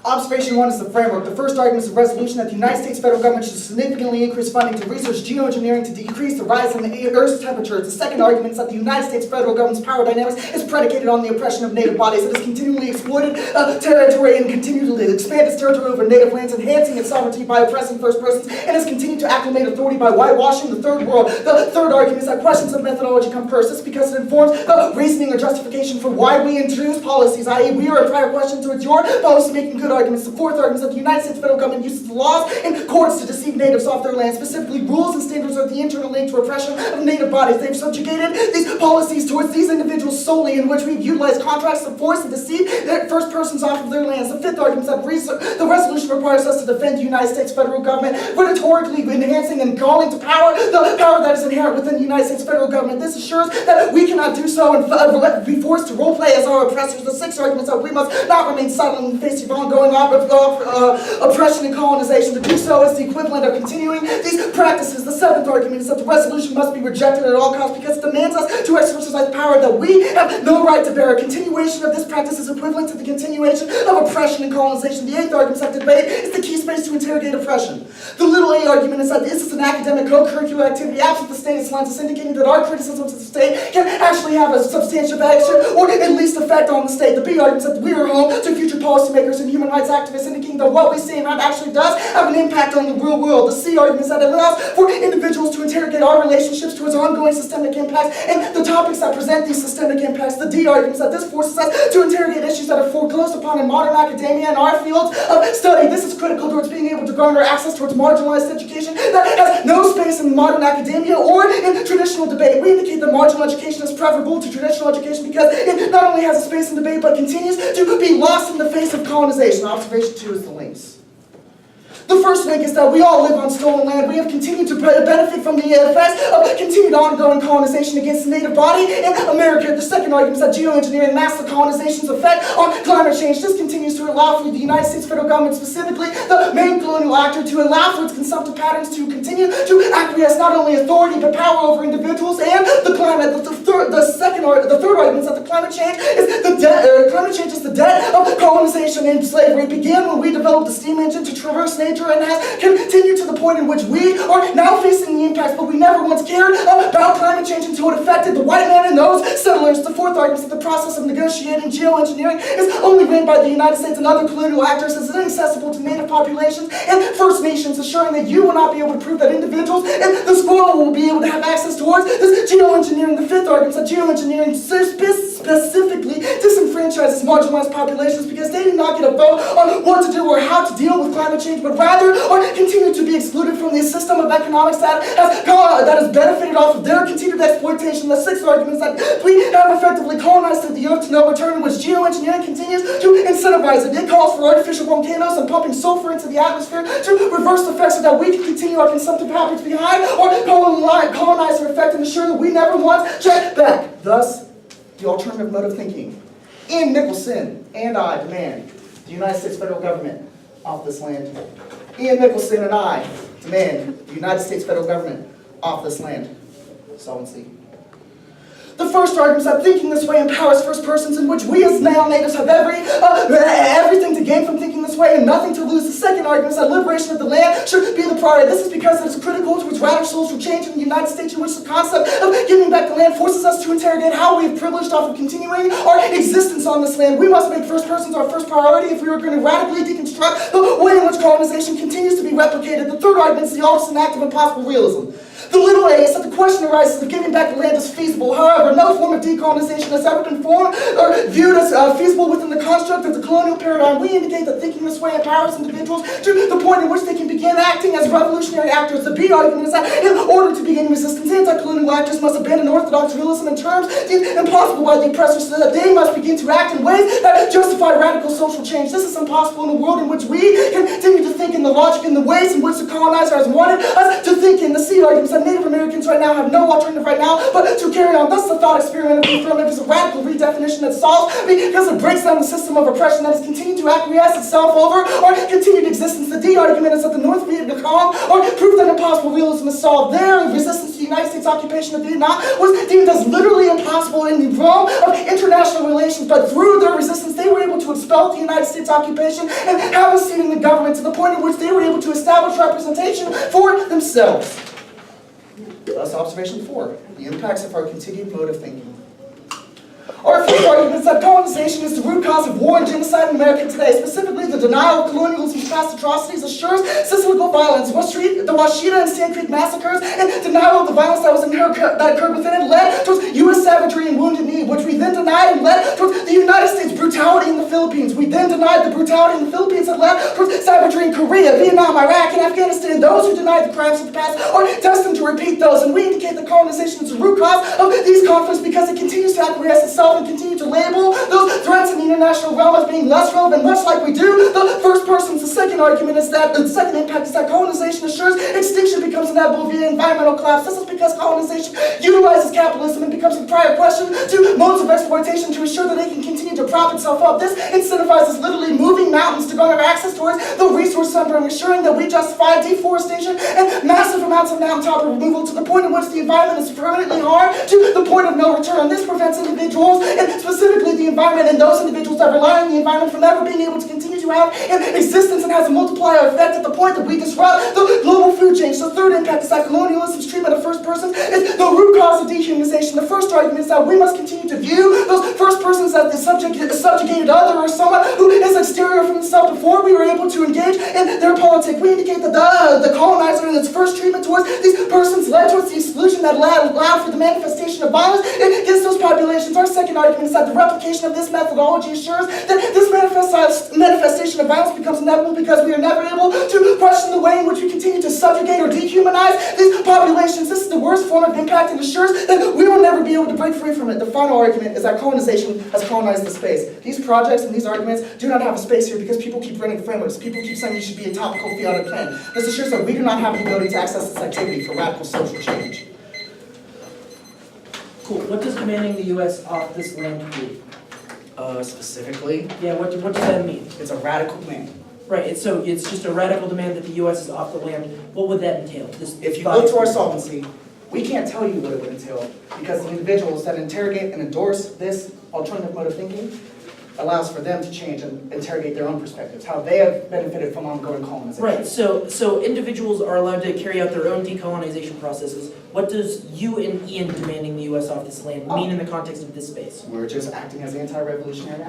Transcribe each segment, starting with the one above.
Observation 1 is the framework. The first argument is a resolution that the United States federal government should significantly increase funding to research geoengineering to decrease the rise in the Earth's temperature. The second argument is that the United States federal government's power dynamics is predicated on the oppression of native bodies. It has continually exploited territory and continued to expand its territory over native lands, enhancing its sovereignty by oppressing first persons, and has continued to acclimate authority by whitewashing the third world. The third argument is that questions of methodology come first. This is because it informs reasoning or justification for why we introduce policies, i.e. we are a prior question towards your policy-making good arguments. The fourth argument is that the United States federal government uses the laws and courts to deceive natives off their land. Specifically, rules and standards are the internal link to oppression of native bodies. They've subjugated these policies towards these individuals solely, in which we've utilized contracts to force and deceive their first persons off of their lands. The fifth argument is that the resolution requires us to defend the United States federal government, rhetorically enhancing and calling to power the power that is inherent within the United States federal government. This assures that we cannot do so and be forced to roleplay as our oppressors. The sixth argument is that we must not remain silent in the face of ongoing oppression and colonization. To do so is the equivalent of continuing these practices. The seventh argument is that the resolution must be rejected at all costs because it demands us to exercise power that we have no right to bear. A continuation of this practice is equivalent to the continuation of oppression and colonization. The eighth argument is that debate is the key space to interrogate oppression. The little a argument is that this is an academic co-curricular activity absent the status lines, indicating that our criticisms of the state can actually have a substantial action or at least effect on the state. The B argument is that we are home to future policymakers and human rights activists, indicating that what we say and actually does have an impact on the real world. The C argument is that it allows for individuals to interrogate our relationships towards ongoing systemic impacts and the topics that present these systemic impacts. The D argument is that this forces us to interrogate issues that are foreclosed upon in modern academia and our fields of study. This is critical towards being able to garner access towards marginalized education that has no space in modern academia or in traditional debate. We indicate that marginal education is preferable to traditional education because it not only has a space in debate but continues to be lost in the face of colonization. Observation 2 is the links. The first link is that we all live on stolen land. We have continued to benefit from the effects of continued ongoing colonization against the native body in America. The second argument is that geoengineering masks the colonization's effect on climate change. This continues to allow for the United States federal government, specifically the main colonial actor, to allow for its consumptive patterns to continue to acquiesce not only authority but power over individuals and the climate. The third argument is that the climate change is the debt of colonization and slavery. It began when we developed the steam engine to traverse nature and has continued to the point in which we are now facing the impacts, but we never once cared about climate change until it affected the white man and those settlers. The fourth argument is that the process of negotiating geoengineering is only ran by the United States and other colonial actors, is inaccessible to native populations and First Nations, assuring that you will not be able to prove that individuals and the squirrel will be able to have access towards this geoengineering. The fifth argument is that geoengineering specifically disenfranchises marginalized populations because they do not get a vote on what to do or how to deal with climate change, but rather are continue to be excluded from the system of economics that has benefited off of their continued exploitation. The sixth argument is that we have effectively colonized the earth to no return, in which geoengineering continues to incentivize it. It calls for artificial volcanoes and pumping sulfur into the atmosphere to reverse the effects so that we can continue our consumptive habits behind or colonizer effect and ensure that we never once check back. Thus, the alternative mode of thinking. Ian Nicholson and I demand the United States federal government off this land. Ian Nicholson and I demand the United States federal government off this land. Solvency. The first argument is that thinking this way empowers first persons, in which we as now natives have everything to gain from thinking this way and nothing to lose. The second argument is that liberation of the land should be the priority. This is because it is critical towards radical social change in the United States, in which the concept of giving back the land forces us to interrogate how we have privileged off of continuing our existence on this land. We must make first persons our first priority if we are going to radically deconstruct the way in which colonization continues to be replicated. The third argument is the opposite act of impossible realism. The little a is that the question arises if giving back the land is feasible. However, no form of decolonization has ever been formed or viewed as feasible within the construct of the colonial paradigm. We indicate that thinking this way empowers individuals to the point in which they can begin acting as revolutionary actors. The B argument is that in order to begin resistance, anti-colonial actors must abandon orthodox realism in terms deemed impossible by the oppressors, so that they must begin to act in ways that justify radical social change. This is impossible in a world in which we continue to think in the logic and the ways in which the colonizer has wanted us to think in. The C argument is that Native Americans right now have no alternative right now but to carry on. Thus the thought experiment of the affirmative is a radical redefinition that solves because it breaks down the system of oppression that has continued to acquiesce itself over or continued existence. The D argument is that the North Vietnam or proof that impossible realism is solved. Their resistance to the United States occupation of Vietnam was deemed as literally impossible in the realm of international relations, but through their resistance they were able to expel the United States occupation and have a seat in the government to the point at which they were able to establish representation for themselves. Thus, observation 4, the impacts of our continued mode of thinking. Our first argument is that colonization is the root cause of war and genocide in America today. Specifically, the denial of colonialism's past atrocities assures cyclical violence. The Washita and Sand Creek massacres and denial of the violence that occurred within it led towards U.S. savagery and wounded knee, which we then denied and led towards the United States brutality in the Philippines. We then denied the brutality in the Philippines that led towards savagery in Korea, Vietnam, Iraq, and Afghanistan. Those who denied the crimes of the past are destined to repeat those, and we indicate that colonization is the root cause of these conflicts because it continues to acquiesce itself and continue to label those threats in the international realm as being less relevant, much like we do the first persons. The second argument is that the second impact is that colonization assures extinction becomes inevitable via environmental collapse. This is because colonization utilizes capitalism and becomes a prior question to modes of exploitation to ensure that they can continue to prop itself up. This incentivizes literally moving mountains to garner access towards the resource center and ensuring that we justify deforestation and massive amounts of mountaintop removal to the point in which the environment is permanently harmed to the point of no return. This prevents individuals, and specifically the environment and those individuals that rely on the environment from ever being able to continue to have an existence, and has a multiplier effect at the point that we disrupt the global food chain. So the third impact is that colonialism's treatment of first persons is the root cause of dehumanization. The first argument is that we must continue to view those first persons as the subjugated other or someone who is exterior from the self before we were able to engage in their politics. We indicate that the colonizer in its first treatment towards these persons led towards the exclusion that allowed for the manifestation of violence against those populations. Our second argument is that the replication of this methodology assures that this manifestation of violence becomes inevitable because we are never able to question the way in which we continue to subjugate or dehumanize these populations. This is the worst form of impact and assures that we will never be able to break free from it. The final argument is that colonization has colonized the space. These projects and these arguments do not have a space here because people keep running frameworks. People keep saying you should be a topical fiat plan. This assures that we do not have the ability to access this activity for radical social change. Cool. What does demanding the U.S. off this land do? Specifically, Yeah, what does that mean? it's a radical plan. Right, so it's just a radical demand that the U.S. is off the land. What would that entail? If you look to our solvency, we can't tell you what it would entail because the individuals that interrogate and endorse this alternative mode of thinking allows for them to change and interrogate their own perspectives, how they have benefited from ongoing colonization. Right, so individuals are allowed to carry out their own decolonization processes. What does you and Ian demanding the U.S. off this land mean in the context of this space? We're just acting as revolutionary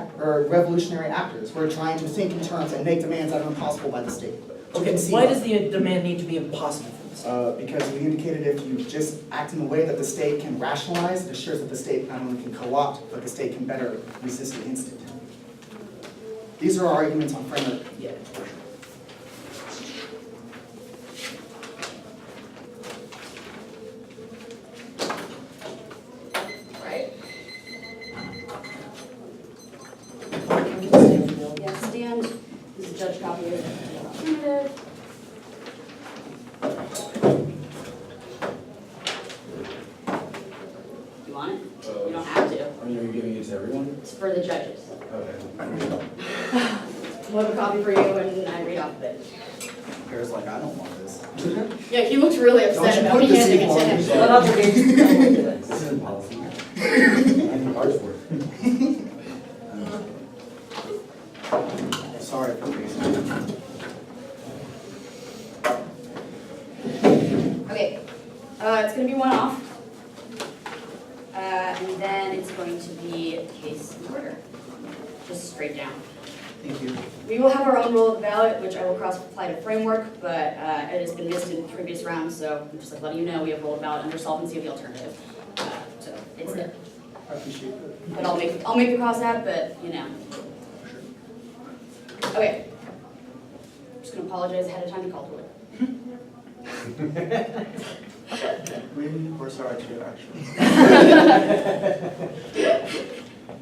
actors. We're trying to think in terms and make demands that are impossible by the state. Okay, why does the demand need to be impossible for the state? Because we indicated if you just act in a way that the state can rationalize, it assures that the state not only can co-opt, but the state can better resist against it. These are our arguments on framework. Yeah. Right? Yeah, stand. This is a judge copy of the alternative. You want it? You don't have to. Are you giving it to everyone? It's for the judges. Okay. We'll have a copy for you and I read off of it. Harris like, I don't want this. Yeah, he looks really upset about me handing it to him. This isn't policy. I need cards for it. Sorry for the Okay, it's going to be one off. And then it's going to be case and order. Just straight down. Thank you. We will have our own rule of the ballot, which I will cross-apply to framework, but it has been missed in previous rounds, so I'm just like letting you know we have rule of ballot under solvency of the alternative. So it's there. I appreciate it. But I'll make you cross that, but you know. Okay. I'm just gonna apologize ahead of time to Calderwood. We're sorry too, actually.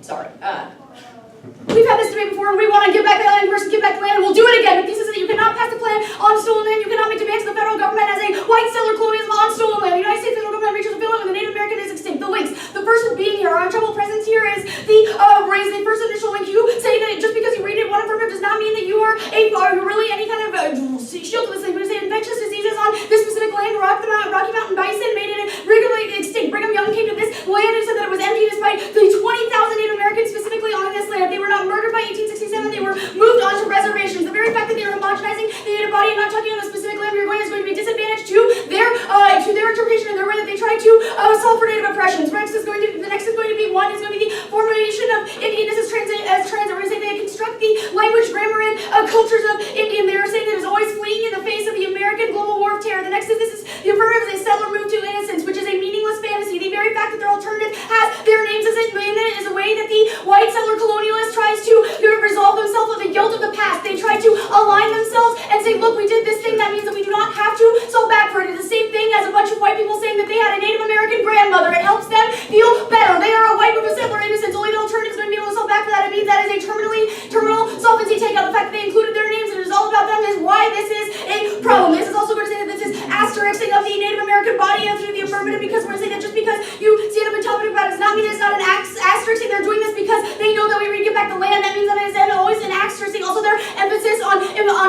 Sorry. We've had this debate before, and we want to give back the land versus give back the land, and we'll do it again. But this is that you can cannot pass a plan on stolen land. You cannot make demands to the federal government as a white settler colonialism on stolen land. The United States federal government reaches a feeling when the Native American is extinct. The links. The first one being here. Our trouble presence here is the first initial link. You say that just because you read it one affirmative does not mean that you are really any kind of shield to this thing. But you say infectious diseases on this specific land, Rocky Mountain bison made it regularly extinct. Brigham Young came to this land and said that it was empty despite the 20,000 Native Americans specifically on this land. They were not murdered by 1867. They were moved on to reservations. The very fact that they are homogenizing the native body and not talking on the specific land where you're going is going to be a disadvantage to their interpretation and their way that they try to solve for native oppressions. The next is going to be the formation of Indianness as transit. We're going to say they construct the language, grammar, and cultures of Indian. They are saying that it is always fleeing in the face of the American global war of terror. The next is the affirmative is a settler move to innocence, which is a meaningless fantasy. The very fact that their alternative has their names as it is a way that the white settler colonialist tries to resolve themselves of the guilt of the past. They try to align themselves and say, look, we did this thing, that means that we do not have to solve back for it. It's the same thing as a bunch of white people saying that they had a Native American grandmother. It helps them feel better. They are a white group of settler innocence. Only the alternative is going to be able to solve back for that. It means that is a terminal solvency takeout. The fact that they included their names and it is all about them is why this is a problem. This is also going to say that this is asterixing of the Native American body through the affirmative, because we're going to say that just because you stand up and talk about it does not mean it's not an asterixing. They're doing this because they know that we read Get Back the Land. That means that it is always an asterixing. Also, their emphasis on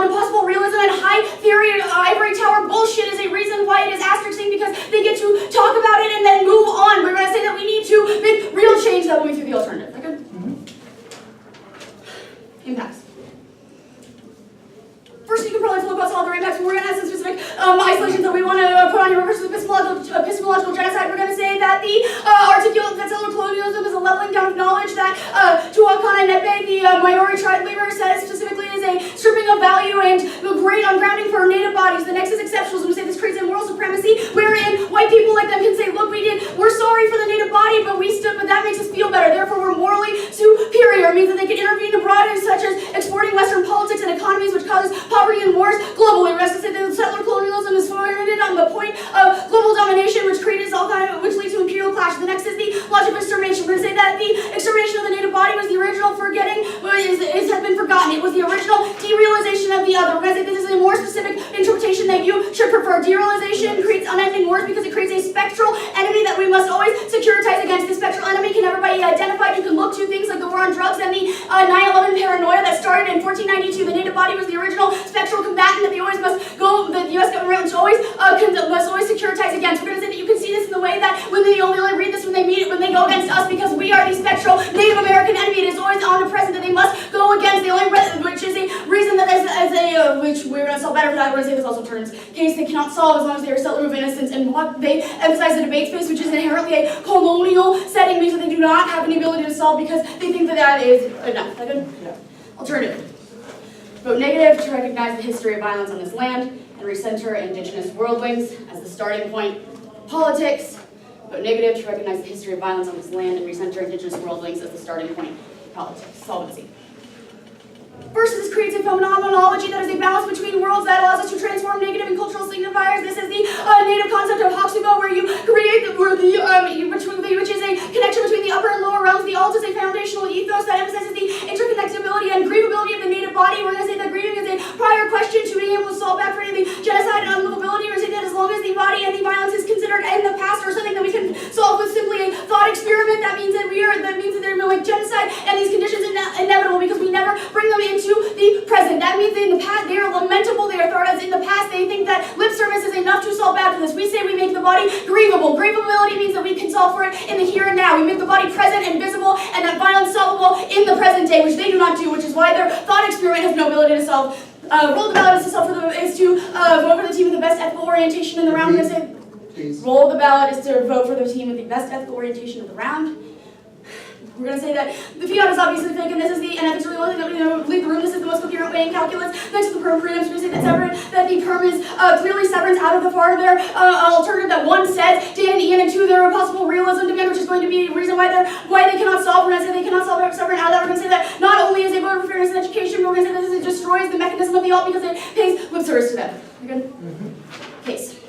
impossible realism and high theory ivory tower bullshit is a reason why it is asterixing, because they get to talk about it and then move on. We're going to say that we need to make real change that will be through the alternative. Okay? Impacts. First, you can probably look about all the impacts, but we're going to have some specific isolations that we want to put on your reverse epistemological genocide. We're going to say that the articulate that settler colonialism is a leveling down of knowledge, that Tuakana Nepe, the Maori tribe leader, says specifically is a stripping of value and great ungrounding for native bodies. The next is exceptionalism. We say this creates a moral supremacy wherein white people like them can say, look, we're sorry for the native body, but that makes us feel better. Therefore, we're morally superior. It means that they can intervene abroad, such as exporting Western politics and economies, which causes poverty and wars globally. We're going to say that settler colonialism is founded on the point of global domination, which leads to imperial clash. The next is the logic of extermination. We're going to say that the extermination of the native body was the original forgetting, has been forgotten. It was the original derealization of the other. We're going to say this is a more specific interpretation that you should prefer. Derealization creates unending wars because it creates a spectral enemy that we must always securitize against. This spectral enemy can never be identified. You can look to things like the war on drugs and the 9/11 paranoia that started in 1492. The native body was the original spectral combatant that the U.S. government must always securitize against. We're going to say that you can see this in the way that when they only read this when they go against us, because we are the spectral Native American enemy. It is always omnipresent that they must go against. The only which is a reason that which we're going to solve better for that. We're going to say this also turns case they cannot solve as long as they are settler of innocence, and what they emphasize the debate space, which is inherently a colonial setting, means that they do not have any ability to solve because they think that is enough. Is that good? Yeah. Alternative. Vote negative to recognize the history of violence on this land and recenter indigenous worldlings as the starting point. Politics. Vote negative to recognize the history of violence on this land and recenter indigenous worldlings as the starting point. Politics. Solvency. First, this creates a phenomenology that is a balance between worlds that allows us to transform negative and cultural signifiers. This is the native concept of Hoxugo, where you create which is a connection between the upper and lower realms. The alt is a foundational ethos that emphasizes the interconnectability and grievability of the native body. We're going to say that grieving is a prior question to being able to solve back for any of the genocide and unlivability. We're going to say that as long as the body and the violence is considered in the past or something that we can solve with simply a thought experiment, that means that they're like genocide and these conditions inevitable because we never bring them into the present. That means that in the past they are lamentable, they are thought as in the past. They think that lip service is enough to solve bad for this. We say we make the body grievable. Grievability means that we can solve for it in the here and now. We make the body present and visible, and that violence solvable in the present day, which they do not do, which is why their thought experiment has no ability to solve. Roll of the ballot is to vote for the team with the best ethical orientation in the round. We're going to say roll of the ballot is to vote for the team with the best ethical orientation of the round. We're going to say that the fiat is obviously fake, and this is and ethics really the only thing that we leave the room. This is the most coherent way in calculus. Next to the perm preems, we're going to say that the perm is clearly severance out of the far their alternative that one says Dan and Ian, and two their possible realism demand, which is going to be a reason why they cannot solve. We're going to say they cannot solve severance out of that. We're going to say that not only is a vote for fairness in education, but we're going to say that this destroys the mechanism of the alt because it pays lip service to them. You good? Case.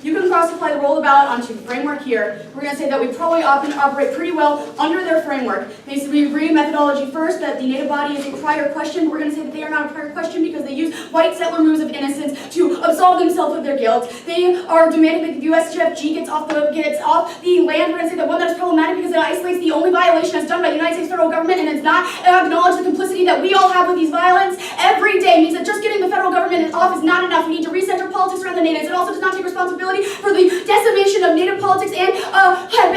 You can cross cross-apply the role of the ballot onto the framework here, we're going to say that we probably often operate pretty well under their framework. Basically, we agree methodology first, that the native body is a prior question. We're going to say that they are not a prior question because they use white settler moves of innocence to absolve themselves of their guilt. They are demanding that the USGFG gets off the land. We're going to say that one that is problematic because it isolates the only violation that's done by the United States federal government and does not acknowledge the complicity that we all have with these violence every day. Means that just getting the federal government off is not enough. We need to recenter politics around the natives. It also does not take responsibility for the decimation of native politics and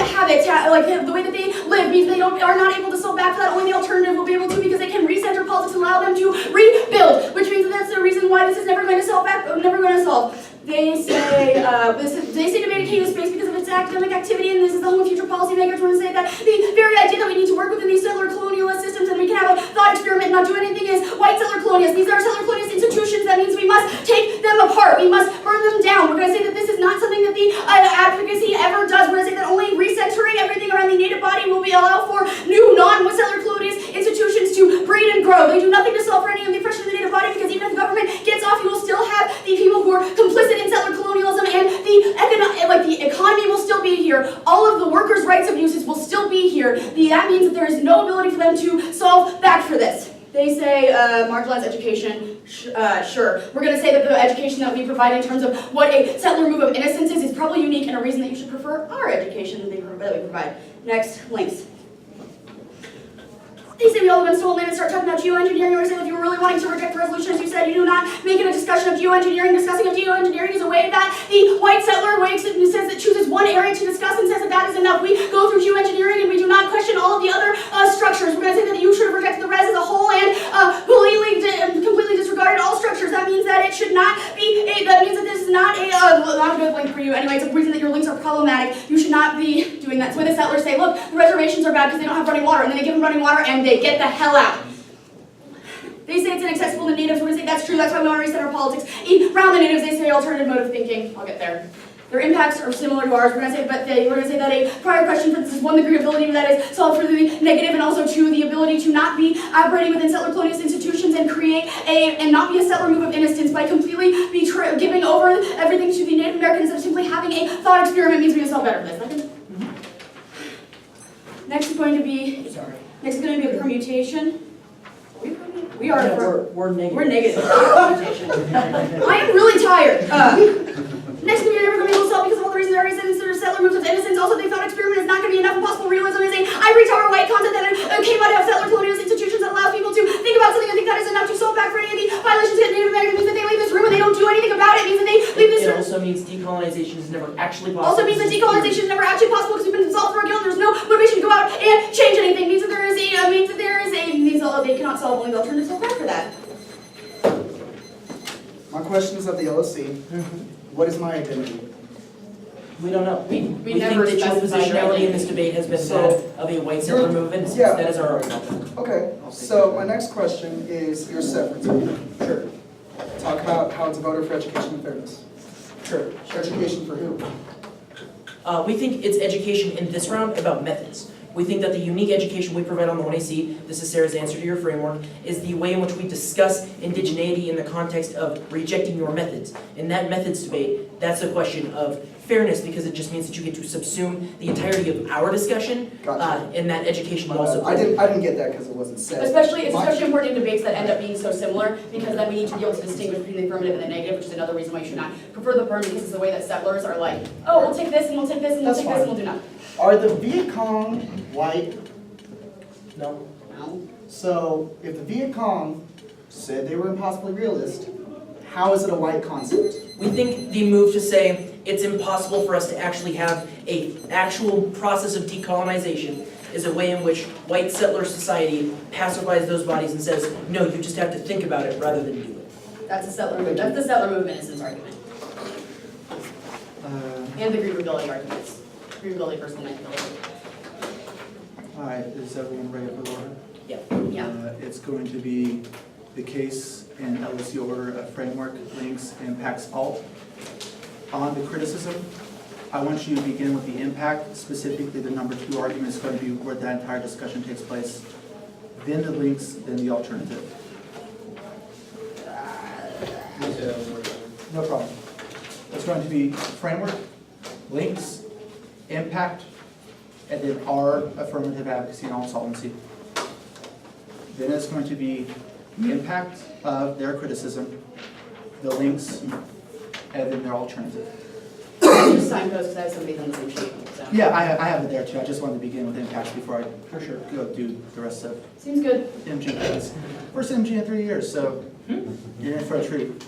habits, like the way that they live. Means they are not able to solve back to that. Only the alternative will be able to because they can recenter politics and allow them to rebuild, which means that that's the reason why this is never going to solve back. Never going to solve. They say Debate came to space because of its academic activity, and this is the home of future policymakers. We're going to say that the very idea that we need to work within these settler colonialist systems and we can have a thought experiment and not do anything is white settler colonialists. These are settler colonialist institutions. That means we must take them apart. We must burn them down. We're going to say that this is not something that the advocacy ever does. We're going to say that only recentering everything around the native body will be allowed for new non-settler colonialist institutions to breed and grow. They do nothing to solve for any of the oppression of the native body because even if the government gets off, you will still have the people who are complicit in settler colonialism, and the economy will still be here. All of the workers' rights abuses will still be here. That means that there is no ability for them to solve back for this. They say marginalized education, sure. We're going to say that the education that we provide in terms of what a settler move of innocence is probably unique and a reason that you should prefer our education that we provide. Next, links. They say we all live in stolen land and start talking about geo-engineering. We're saying if you were really wanting to reject the resolution, as you said, you do not make it a discussion of geo-engineering. Discussing of geo-engineering is a way that the white settler says that chooses one area to discuss and says that that is enough. We go through geo-engineering and we do not question all of the other structures. We're going to say that you should have rejected the res as a whole and completely disregarded all structures. That means that it should not be that means that this is not a good link for you. Anyway, it's a reason that your links are problematic. You should not be doing that. So when the settlers say, look, the reservations are bad because they don't have running water, and then they give them running water and they get the hell out. They say it's inaccessible to natives. We're going to say that's true. That's why we want to reset our politics around the natives. They say alternative mode of thinking. I'll get there. Their impacts are similar to ours. We're going to say, that a prior question for this is 1, the degree of ability that is solved for the negative, and also 2, the ability to not be operating within settler colonialist institutions and and not be a settler move of innocence by completely giving over everything to the Native Americans and simply having a thought experiment means we can solve better for this. Next is going to be a permutation. We are. We're negative. We're negative. I am really tired. Next to me, never going to be able to solve because of all the reasons I already said. Instead of settler moves of innocence, also they thought experiment is not going to be enough impossible realism. They say I retower white content that came out of settler colonialist institutions that allows people to think about something and think that is enough to solve back for any of the violations against Native Americans. Means that they leave this room and they don't do anything about it. Means that they leave this room. It also means decolonization is never actually possible. Also means that decolonization is never actually possible because we've been absolved from our guilt. There's no motivation to go out and change anything. Means that they cannot solve only the alternative solve back for that. My question is of the LSC. What is my identity? We don't know. We never think that your specified your positionality in identity. this debate has been So, that of a white settler move of innocence. yeah. That is our argument. Okay, so my next question is your severance. Sure. Talk about how it's a voter for education and fairness. Sure. Education for who? We think it's education in this round about methods. We think that the unique education we provide on the 1AC, this is Sarah's answer to your framework, is the way in which we discuss indigeneity in the context of rejecting your methods. In that methods debate, that's a question of fairness because it just means that you get to subsume the entirety of our discussion, Gotcha. and that education will also. I didn't get that because it wasn't said. It's especially important in debates that end up being so similar because then we need to be able to distinguish between the affirmative and the negative, which is another reason why you should not prefer the affirmative because it's the way that settlers are like, oh, we'll take this and we'll take this and we'll That's take this and we'll do nothing. Are the Viet Cong white? No. No. So if the Viet Cong said they were impossibly realist, how is it a white concept? We think the move to say it's impossible for us to actually have an actual process of decolonization is a way in which white settler society pacifies those bodies and says, no, you just have to think about it rather than do it. That's a settler move. That's the settler move of innocence argument. And the agreeability arguments. Agreeability versus manipulability. All right, is everyone ready for the order? Yeah. It's going to be the case in LSC order of framework, links, impacts, alt. On the criticism, I want you to begin with the impact, specifically the number 2 argument is going to be where that entire discussion takes place. Then the links, then the alternative. No problem. It's going to be framework, links, impact, and then our affirmative advocacy and all solvency. Then it's going to be the impact of their criticism, the links, and then their alternative. Just signpost, because I have somebody on the same sheet, so. Yeah, I have it there too. I just wanted to begin with impacts before I for sure go do the rest of Seems good. MG. It's first MG in 3 years, so you're in for a treat.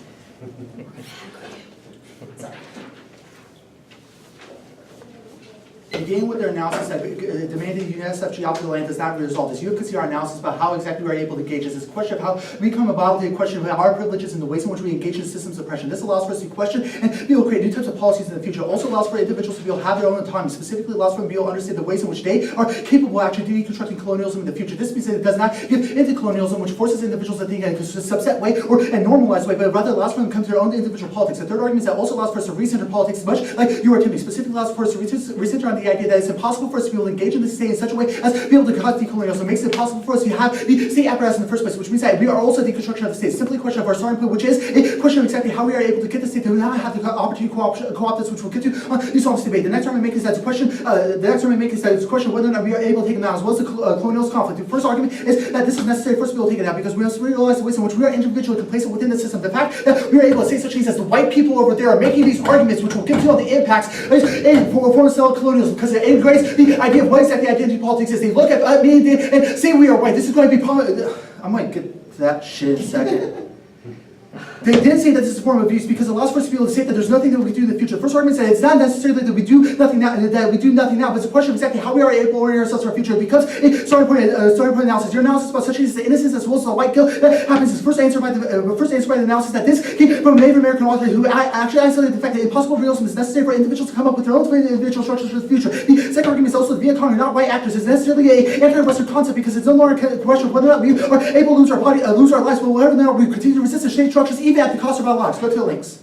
Beginning with their analysis that demanding the USFG out to the land does not resolve this. You can see our analysis about how exactly we are able to gauge this. It's a question of how we come about the question of our privileges and the ways in which we engage in systems of oppression. This allows for us to question and be able to create new types of policies in the future. It also allows for individuals to be able to have their own autonomy. Specifically allows for them to be able to understand the ways in which they are capable of actually deconstructing colonialism in the future. This means that it does not give into colonialism, which forces individuals to think in a subset way or a normalized way, but rather allows for them to come to their own individual politics. The third argument is that also allows for us to recenter politics as much like you are attempting. Specifically allows for us to recenter on the idea that it's impossible for us to be able to engage in this state in such a way as to be able to cause decolonialism. It makes it impossible for us to have the state apparatus in the first place, which means that we are also deconstruction of the state. It's simply a question of our starting point, which is a question of exactly how we are able to get the state to not have the opportunity to co-opt this, which we'll get to on the solvency debate. The next argument we make is that it's a question. The next argument we make is that it's a question of whether or not we are able to take them out, as well as the colonialist conflict. The first argument is that this is necessary for us to be able to take it out because we must realize the ways in which we are individually complacent within the system. The fact that we are able to say such things as the white people over there are making these arguments, which will get to all the impacts in form of colonialism, because it integrates the idea of what exactly identity politics is. They look at me and say we are white. This is going to be I might get to that shit in a second. They did say that this is a form of abuse because it allows for us to be able to say that there's nothing that we can do in the future. The first argument said it's not necessarily that we do nothing now, but it's a question of exactly how we are able to orient ourselves to our future. Because starting point analysis, your analysis about such things as the innocence as well as the white guilt that happens is first answered by the analysis that this came from a Native American author who actually isolated the fact that impossible realism is necessary for individuals to come up with their own individual structures for the future. The second argument is also the Viet Cong are not white actors. It's necessarily an anti-Western concept because it's no longer a question of whether or not we are able to lose our lives, but whether or not we continue to resist the state structures even at the cost of our lives. Go to the links.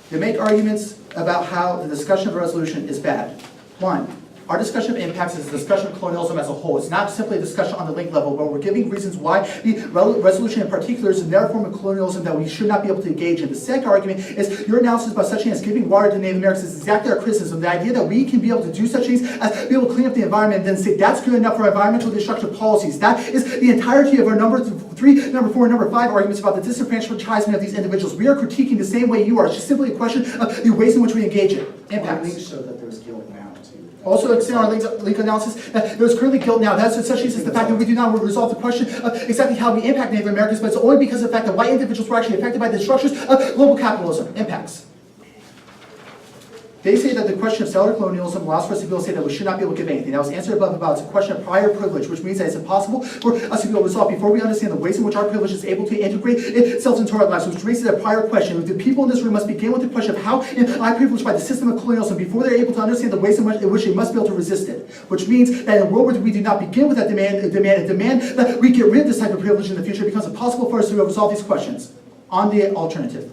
They make arguments about how the discussion of a resolution is bad. One, our discussion of impacts is a discussion of colonialism as a whole. It's not simply a discussion on the link level, but we're giving reasons why the resolution in particular is another form of colonialism that we should not be able to engage in. The second argument is your analysis about such things as giving water to Native Americans is exactly our criticism. The idea that we can be able to do such things as be able to clean up the environment and then say that's good enough for environmental destructive policies. That is the entirety of our number 3, number 4, and number 5 arguments about the disenfranchisement of these individuals. We are critiquing the same way you are. It's just simply a question of the ways in which we engage in impacts. Links show that there's guilt now too. Also, extend our link analysis that there's currently guilt now. That's such as the fact that we do not resolve the question of exactly how we impact Native Americans, but it's only because of the fact that white individuals were actually affected by the structures of global capitalism. Impacts. They say that the question of settler colonialism allows for us to be able to say that we should not be able to give anything. That was answered above about it's a question of prior privilege, which means that it's impossible for us to be able to resolve before we understand the ways in which our privilege is able to integrate itself into our lives, which raises a prior question. The people in this room must begin with the question of how am I privileged by the system of colonialism before they're able to understand the ways in which they must be able to resist it. Which means that in a world where we do not begin with that demand that we get rid of this type of privilege in the future, it becomes impossible for us to resolve these questions. On the alternative.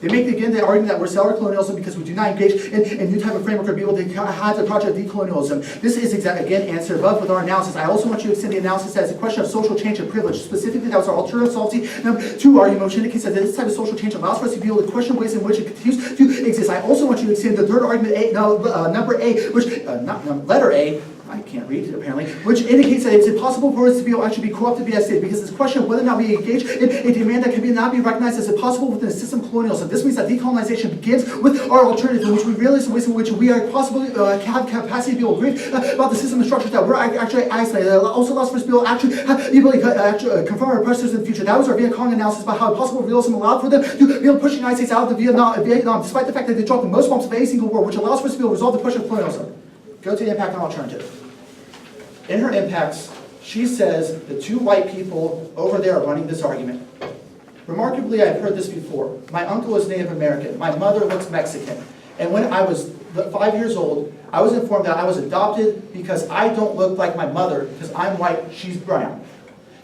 They make again the argument that we're settler colonialism because we do not engage in a new type of framework or be able to have the project of decolonialism. This is again answered above with our analysis. I also want you to extend the analysis as a question of social change and privilege. Specifically, that was our alternative solvency number 2 argument, which indicates that this type of social change allows for us to be able to question ways in which it continues to exist. I also want you to extend the third argument, number A, which letter A. I can't read apparently, which indicates that it's impossible for us to be able to actually be co-opted via state because it's a question of whether or not we engage in a demand that can not be recognized as impossible within a system of colonialism. This means that decolonization begins with our alternative, in which we realize the ways in which we are possibly have capacity to be able to agree about the system and structures that we're actually isolated. It also allows for us to be able to actually have the ability to confront our oppressors in the future. That was our Viet Cong analysis about how impossible realism allowed for them to be able to push the United States out of Vietnam, despite the fact that they dropped the most bombs of any single war, which allows for us to be able to resolve the question of colonialism. Go to the impact on alternative. In her impacts, she says the 2 white people over there are running this argument. Remarkably, I've heard this before. My uncle is Native American. My mother looks Mexican. And when I was 5 years old, I was informed that I was adopted because I don't look like my mother because I'm white, she's brown.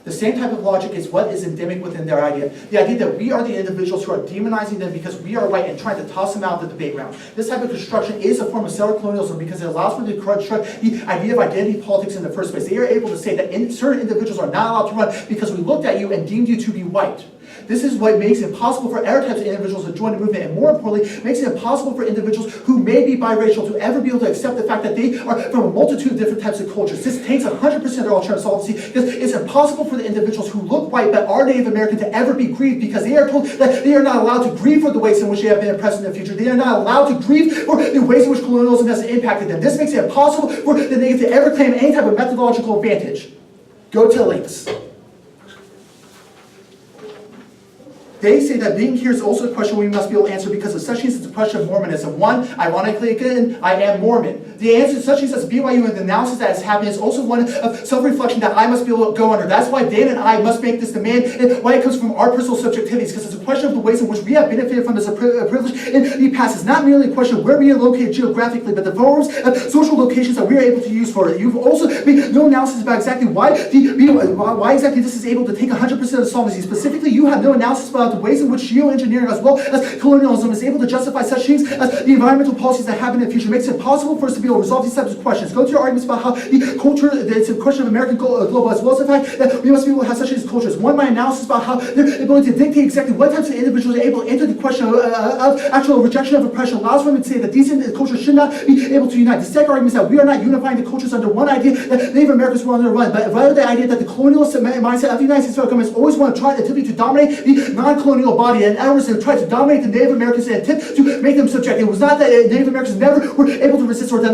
The same type of logic is what is endemic within their idea. The idea that we are the individuals who are demonizing them because we are white and trying to toss them out of the debate round. This type of construction is a form of settler colonialism because it allows for them to construct the idea of identity politics in the first place. They are able to say that certain individuals are not allowed to run because we looked at you and deemed you to be white. This is what makes it possible for other types of individuals to join the movement, and more importantly, makes it impossible for individuals who may be biracial to ever be able to accept the fact that they are from a multitude of different types of cultures. This takes 100% of their alternative solvency, because it's impossible for the individuals who look white but are Native American to ever be grieved, because they are told that they are not allowed to grieve for the ways in which they have been oppressed in the future. They are not allowed to grieve for the ways in which colonialism has impacted them. This makes it impossible for the Native to ever claim any type of methodological advantage. Go to the links. They say that being here is also a question we must be able to answer because of such things as the question of Mormonism. One, ironically again, I am Mormon. The answer to such things as BYU and the analysis that is happening is also one of self-reflection that I must be able to go under. That's why Dana and I must make this demand, and why it comes from our personal subjectivities, because it's a question of the ways in which we have benefited from this privilege in the past. It's not merely a question of where we are located geographically, but the forms of social locations that we are able to use for it. You've also made no analysis about exactly why exactly this is able to take 100% of the solvency. Specifically, you have no analysis about the ways in which geo-engineering as well as colonialism is able to justify such things as the environmental policies that happen in the future. It makes it possible for us to be able to resolve these types of questions. Go to your arguments about how the culture, it's a question of American global, as well as the fact that we must be able to have such things as cultures. One, my analysis about how their ability to dictate exactly what types of individuals are able to enter the question of actual rejection of oppression allows for them to say that these cultures should not be able to unite. The second argument is that we are not unifying the cultures under one idea that Native Americans were on their run, but rather the idea that the colonialist mindset of the United States federal government always want to try to dominate the non-colonial body, and others have tried to dominate the Native Americans in an attempt to make them subject. It was not that Native Americans never were able to resist, or that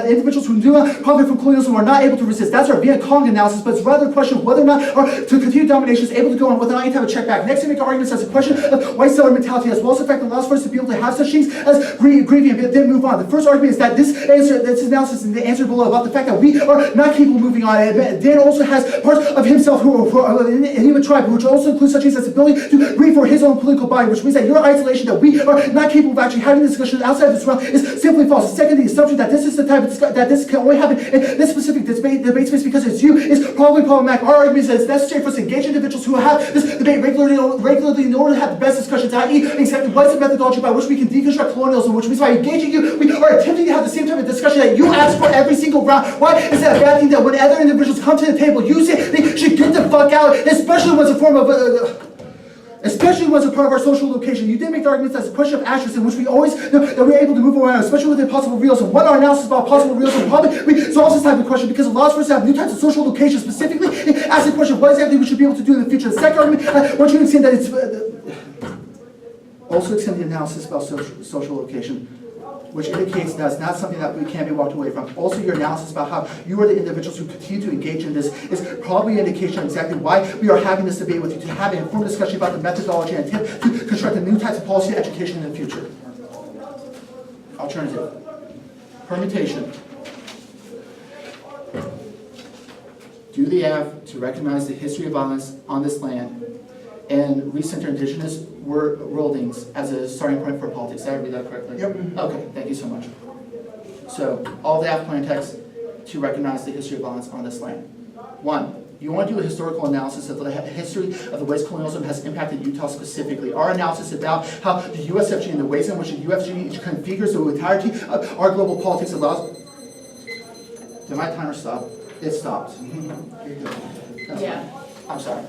individuals who do not profit from colonialism are not able to resist. That's our Viet Cong analysis, but it's rather a question of whether or not to continue domination is able to go on without any type of check back. Next, we make arguments as a question of white settler mentality, as well as the fact that allows for us to be able to have such things as grieving and then move on. The first argument is that this analysis and the answer below about the fact that we are not capable of moving on. And Dan also has parts of himself who are in Inuit tribe, which also includes such things as the ability to grieve for his own political body, which means that your isolation, that we are not capable of actually having this discussion outside of this realm, is simply false. Second, the assumption that this is the type of that this can only happen in this specific debate space because it's you is probably problematic. Our argument is that it's necessary for us to engage individuals who have this debate regularly in order to have the best discussions, i.e. exactly what's the methodology by which we can deconstruct colonialism, which means by engaging you, we are attempting to have the same type of discussion that you ask for every single round. Why is that a bad thing that when other individuals come to the table, you say they should get the fuck out, especially when it's a form of especially when it's a part of our social location. You did make the arguments as a question of asterisk in which we always know that we're able to move around, especially with impossible realism. What our analysis about possible realism probably solves this type of question because it allows for us to have new types of social locations, specifically ask the question of what exactly we should be able to do in the future. The second argument, I want you to extend that it's also extend the analysis about social location, which indicates that it's not something that we can be walked away from. Also, your analysis about how you are the individuals who continue to engage in this is probably an indication of exactly why we are having this debate with you, to have an informed discussion about the methodology and attempt to construct the new types of policy and education in the future. Alternative. Permutation. Do the Aff to recognize the history of violence on this land and recenter indigenous worldings as a starting point for politics. Did I read that correctly? Yep. Okay, thank you so much. So, all the Aff plan text to recognize the history of violence on this land. One, you want to do a historical analysis of the history of the ways colonialism has impacted Utah specifically. Our analysis about how the USFG and the ways in which the UFG configures the entirety of our global politics allows... Did my timer stop? It stopped. That's Yeah. fine. I'm sorry.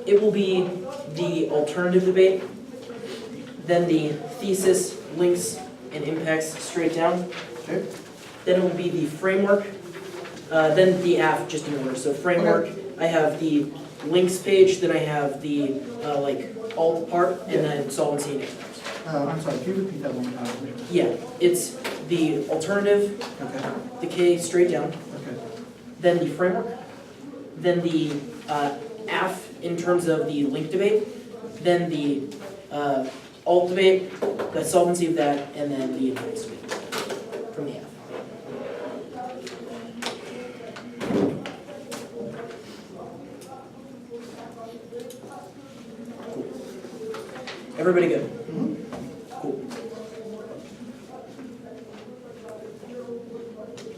It will be the alternative debate. then the thesis, links, and impacts straight down. Okay. Then it will be the framework, then the aff just in order. So framework, I have the links page, then I have the like alt part, and then solvency and impacts. I'm sorry, can you repeat that one more time? Yeah, it's the alternative, Okay, the K straight down, okay. then the framework, then the aff in terms of the link debate, then the alt debate, the solvency of that, and then the impacts debate from the aff. Cool. Everybody good? Cool.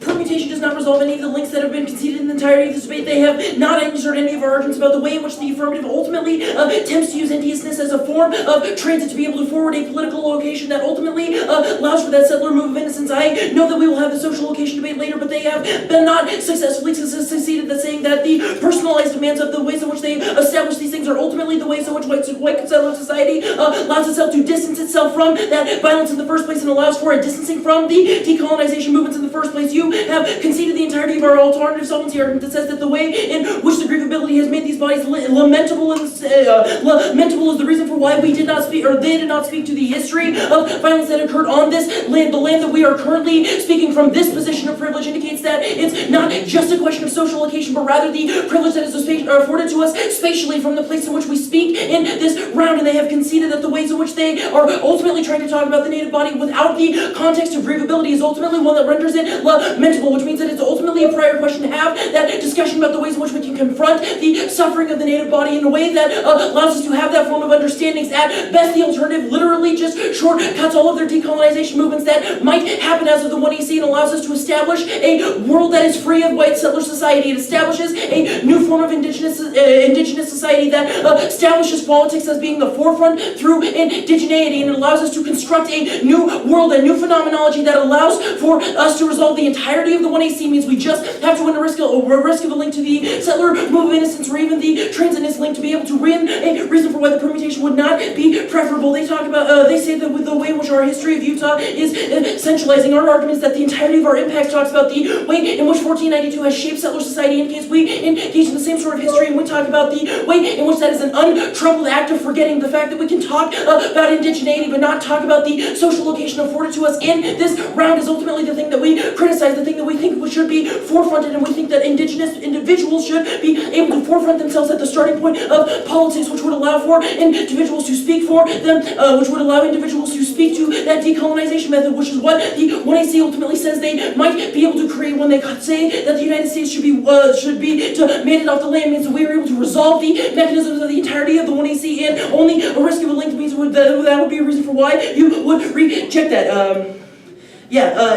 Permutation does not resolve any of the links that have been conceded in the entirety of this debate. They have not answered any of our arguments about the way in which the affirmative ultimately attempts to use enviousness as a form of transit to be able to forward a political location that ultimately allows for that settler move of innocence. I know that we will have the social location debate later, but they have been not successfully succeeded at saying that the personalized demands of the ways in which they establish these things are ultimately the ways in which white settler society allows itself to distance itself from that violence in the first place and allows for a distancing from the decolonization movements in the first place. You have conceded the entirety of our alternative solvency argument that says that the way in which the grievability has made these bodies lamentable is the reason for why we did not speak, or they did not speak to the history of violence that occurred on this land. The land that we are currently speaking from this position of privilege indicates that it's not just a question of social location, but rather the privilege that is afforded to us spatially from the place in which we speak in this round. And they have conceded that the ways in which they are ultimately trying to talk about the native body without the context of grievability is ultimately one that renders it lamentable, which means that it's ultimately a prior question to have that discussion about the ways in which we can confront the suffering of the native body in a way that allows us to have that form of understandings. At best, the alternative literally just shortcuts all of their decolonization movements that might happen as of the 1EC and allows us to establish a world that is free of white settler society. It establishes a new form of indigenous society that establishes politics as being the forefront through indigeneity, and it allows us to construct a new world, a new phenomenology that allows for us to resolve the entirety of the 1AC. Means we just have to win a risk of a link to the settler move of innocence, or even the transitness link, to be able to win a reason for why the permutation would not be preferable. They talk about, they say that with the way in which our history of Utah is centralizing, our argument is that the entirety of our impacts talks about the way in which 1492 has shaped settler society, in case we engage in the same sort of history, and we talk about the way in which that is an untroubled act of forgetting the fact that we can talk about indigeneity but not talk about the social location afforded to us in this round is ultimately the thing that we criticize, the thing that we think should be forefronted, and we think that indigenous individuals should be able to forefront themselves at the starting point of politics, which would allow for individuals to speak for them, which would allow individuals to speak to that decolonization method, which is what the 1AC ultimately says they might be able to create when they say that the United States should be to mandate off the land. Means that we are able to resolve the mechanisms of the entirety of the 1AC, and only a risk of a link means that would be a reason for why you would reject that.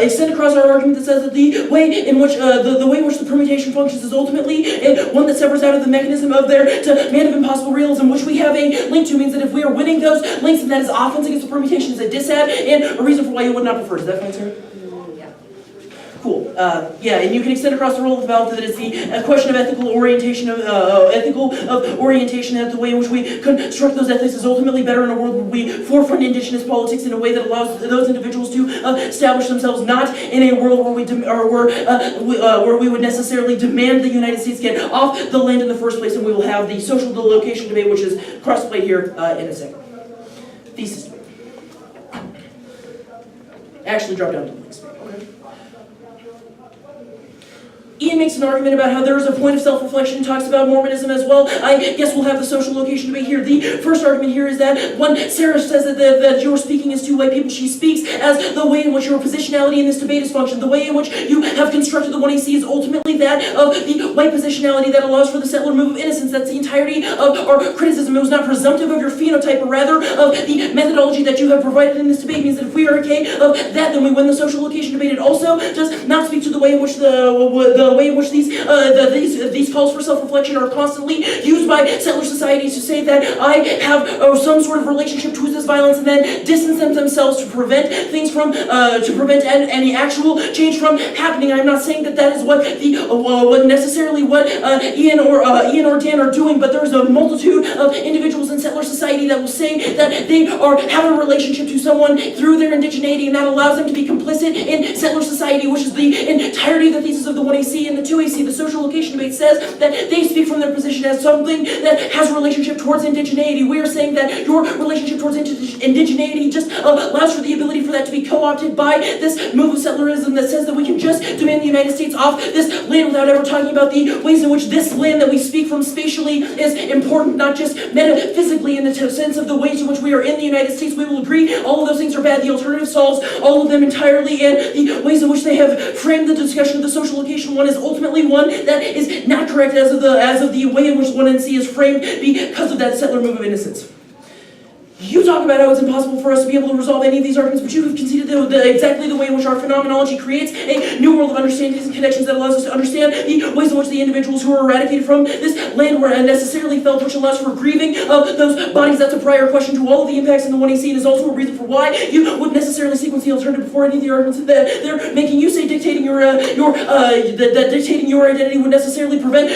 Extend across our argument that says that the way in which the way in which the permutation functions is ultimately one that severs out of the mechanism of their demand of impossible realism, which we have a link to, means that if we are winning those links, and that is offense against the permutation, is a disad and a reason for why you would not prefer. Does that make sense? Yeah. Cool. And you can extend across the role of the ballot that it's a question of ethical orientation orientation, that the way in which we construct those ethics is ultimately better in a world where we forefront indigenous politics in a way that allows those individuals to establish themselves, not in a world where where we would necessarily demand the United States get off the land in the first place, and we will have the social location debate, which is cross-play here in a second. Thesis debate. Actually, drop down to links. Ian makes an argument about how there is a point of self-reflection and talks about Mormonism as well. I guess we'll have the social location debate here. The first argument here is that when Sarah says that you're speaking as two white people, she speaks as the way in which your positionality in this debate is functioned. The way in which you have constructed the 1AC is ultimately that of the white positionality that allows for the settler move of innocence. That's the entirety of our criticism. It was not presumptive of your phenotype, but rather of the methodology that you have provided in this debate. Means that if we are okay of that, then we win the social location debate. It also does not speak to the way in which the the way in which these calls for self-reflection are constantly used by settler societies to say that I have some sort of relationship to this violence and then distance themselves to prevent things from, to prevent any actual change from happening. I'm not saying that that is what Ian or Dan are doing, but there's a multitude of individuals in settler society that will say that they have a relationship to someone through their indigeneity, and that allows them to be complicit in settler society, which is the entirety of the thesis of the 1AC and the 2AC. The social location debate says that they speak from their position as something that has a relationship towards indigeneity. We are saying that your relationship towards indigeneity just allows for the ability for that to be co-opted by this move of settlerism that says that we can just demand the United States off this land without ever talking about the ways in which this land that we speak from spatially is important, not just metaphysically in the sense of the ways in which we are in the United States. We will agree all of those things are bad. The alternative solves all of them entirely, and the ways in which they have framed the discussion of the social location one is ultimately one that is not correct as of the way in which 1NC is framed because of that settler move of innocence. You talk about how it's impossible for us to be able to resolve any of these arguments, but you have conceded exactly the way in which our phenomenology creates a new world of understandings and connections that allows us to understand the ways in which the individuals who are eradicated from this land were necessarily felt, which allows for grieving of those bodies. That's a prior question to all of the impacts in the 1AC, and is also a reason for why you wouldn't necessarily sequence the alternative before any of the arguments that they're making. You say dictating that dictating your identity would necessarily prevent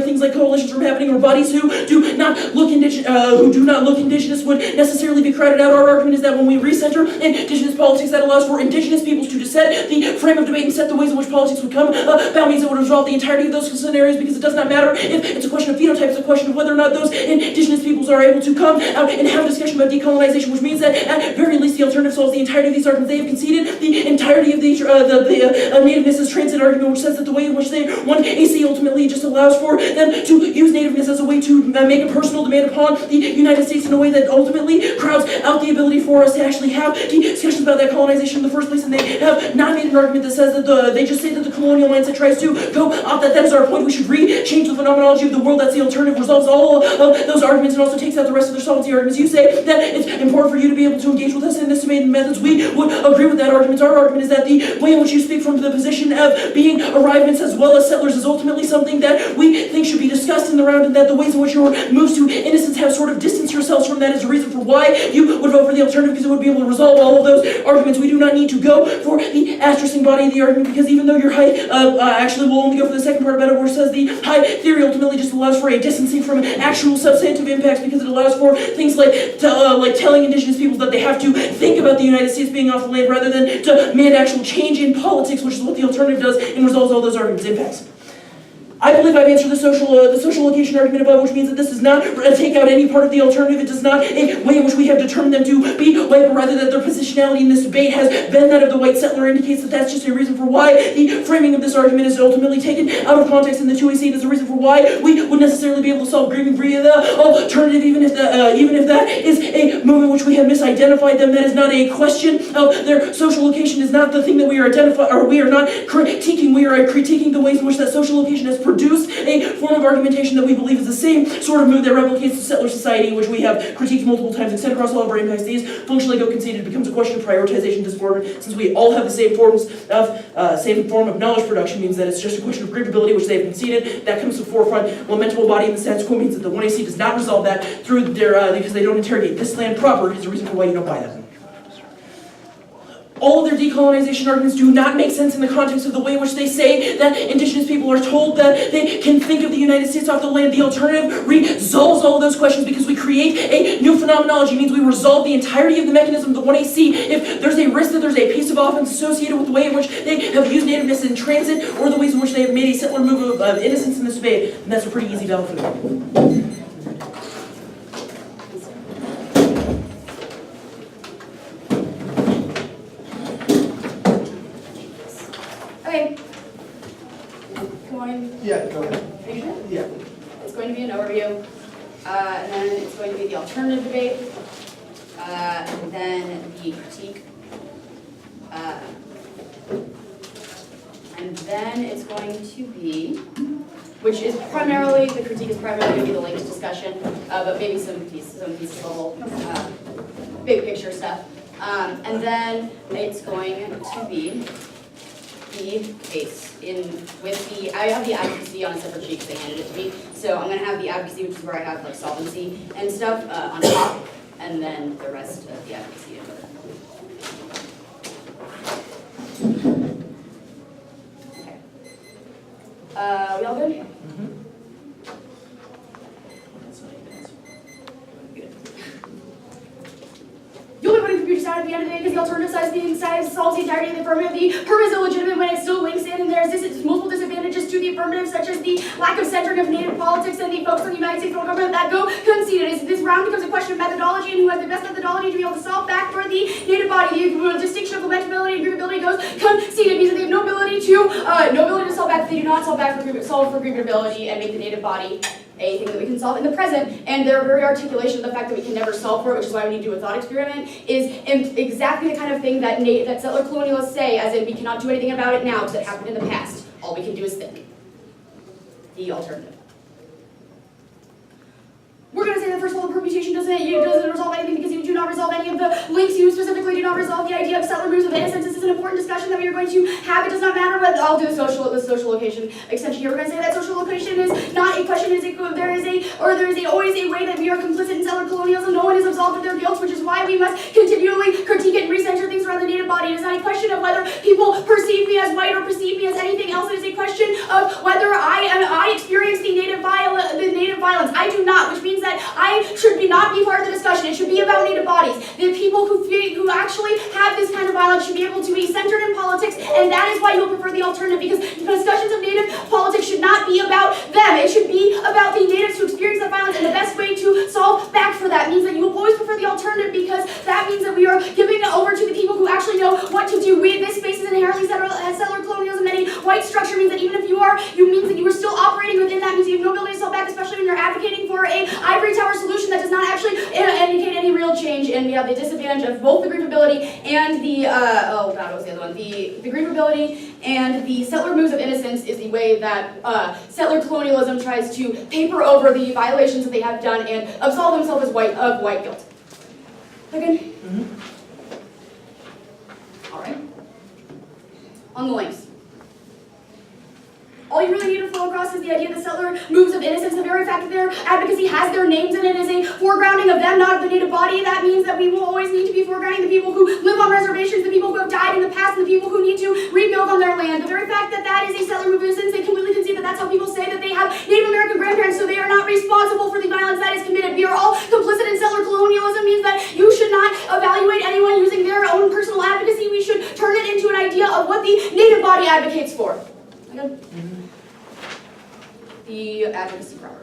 things like coalitions from happening, or bodies who do not look indigenous would necessarily be crowded out. Our argument is that when we recenter indigenous politics, that allows for indigenous peoples to set the frame of debate and set the ways in which politics would come about, means it would resolve the entirety of those scenarios, because it does not matter if it's a question of phenotype, it's a question of whether or not those indigenous peoples are able to come out and have a discussion about decolonization, which means that at very least the alternative solves the entirety of these arguments. They have conceded the entirety of the nativeness as transit argument, which says that the way in which they 1AC ultimately just allows for them to use nativeness as a way to make a personal demand upon the United States in a way that ultimately crowds out the ability for us to actually have discussions about that colonization in the first place. And they have not made an argument that says that they just say that the colonial mindset tries to go off that is our point. We should change the phenomenology of the world. That's the alternative, resolves all of those arguments and also takes out the rest of their solvency arguments. You say that it's important for you to be able to engage with us in this debate and methods. We would agree with that argument. Our argument is that the way in which you speak from the position of being arrivements as well as settlers is ultimately something that we think should be discussed in the round, and that the ways in which your moves to innocence have sort of distanced yourselves from that is a reason for why you would vote for the alternative, because it would be able to resolve all of those arguments. We do not need to go for the asterisk body of the argument, because even though your height, actually we'll only go for the second part about it, where it says the high theory ultimately just allows for a distancing from actual substantive impacts, because it allows for things like telling indigenous peoples that they have to think about the United States being off the land rather than to demand actual change in politics, which is what the alternative does and resolves all those arguments' impacts. I believe I've answered the social location argument above, which means that this does not take out any part of the alternative. It does not a way in which we have determined them to be white, but rather that their positionality in this debate has been that of the white settler, indicates that that's just a reason for why the framing of this argument is ultimately taken out of context in the 2AC. It is a reason for why we would necessarily be able to solve grieving via the alternative, even if that is a movement which we have misidentified them. That is not a question of their social location is not the thing that we are identifying, or we are not critiquing. We are critiquing the ways in which that social location has produced a form of argumentation that we believe is the same sort of move that replicates the settler society, which we have critiqued multiple times and sent across all of our impacts. These functionally go conceded. It becomes a question of prioritization disorder, since we all have the same form of knowledge production, means that it's just a question of grievability, which they have conceded. That comes to the forefront. Lamentable body in the status quo means that the 1AC does not resolve that through their because they don't interrogate this land proper is the reason for why you don't buy that. All of their decolonization arguments do not make sense in the context of the way in which they say that indigenous people are told that they can think of the United States off the land. The alternative resolves all of those questions, because we create a new phenomenology. It means we resolve the entirety of the mechanism of the 1AC. If there's a risk that there's a piece of offense associated with the way in which they have used nativeness in transit, or the ways in which they have made a settler move of innocence in this debate, and that's a pretty easy battle for them. Okay. Yeah, go ahead. Are you sure? Yeah. It's going to be an overview, and then it's going to be the alternative debate, and then the critique, and then it's going to be, which is primarily, the critique is primarily going to be the links discussion, but maybe some pieces level, big picture stuff. And then it's going to be the case I have the advocacy on a separate sheet because they handed it to me. So I'm gonna have the advocacy, which is where I have like solvency and stuff on top, and then the rest of the advocacy. Okay. We all good? You'll be putting computer sound at the end of the day because the alternative size solves the entirety of the affirmative. The perm is illegitimate when it still links in, and there's multiple disadvantages to the affirmative, such as the lack of centering of native politics and the focus on the United States federal government that go conceded. This round becomes a question of methodology and who has the best methodology to be able to solve back for the native body. The distinction of implementability and agreeability goes conceded, means that they have no ability to solve back. They do not solve for agreeability and make the native body a thing that we can solve in the present, and their very articulation of the fact that we can never solve for it, which is why we need to do a thought experiment, is exactly the kind of thing that settler colonialists say, as in we cannot do anything about it now because it happened in the past. All we can do is think. The alternative. We're going to say that first of all, the permutation doesn't resolve anything because you do not resolve any of the links. You specifically do not resolve the idea of settler moves of innocence. This is an important discussion that we are going to have. It does not matter whether I'll do the social location extension here. We're going to say that social location is not a question. There is always a way that we are complicit in settler colonialism. No one is absolved of their guilt, which is why we must continually critique it and recenter things around the native body. It is not a question of whether people perceive me as white or perceive me as anything else. It is a question of whether I experience the native violence. I do not, which means that I should not be part of the discussion. It should be about native bodies. The people who actually have this kind of violence should be able to be centered in politics, and that is why you'll prefer the alternative, because discussions of native politics should not be about them. It should be about the natives who experience that violence, and the best way to solve back for that means that you will always prefer the alternative, because that means that we are giving it over to the people who actually know what to do. This space is inherently settler colonialism, and a white structure means that even if you are still operating within that, means you have no ability to solve back, especially when you're advocating for a ivory tower solution that does not actually indicate any real change. And we have the disadvantage of both the grievability and the what was the other one? The grievability and the settler moves of innocence is the way that settler colonialism tries to paper over the violations that they have done and absolve themselves of white guilt. Okay. All right. On the links. All you really need to flow across is the idea that settler moves of innocence. The very fact that their advocacy has their names in it is a foregrounding of them, not of the native body. That means that we will always need to be foregrounding the people who live on reservations, the people who have died in the past, and the people who need to rebuild on their land. The very fact that that is a settler move of innocence, they completely concede that that's how people say that they have Native American grandparents, so they are not responsible for the violence that is committed. We are all complicit in settler colonialism, means that you should not evaluate anyone using their own personal advocacy. We should turn it into an idea of what the native body advocates for. Okay? The advocacy proper.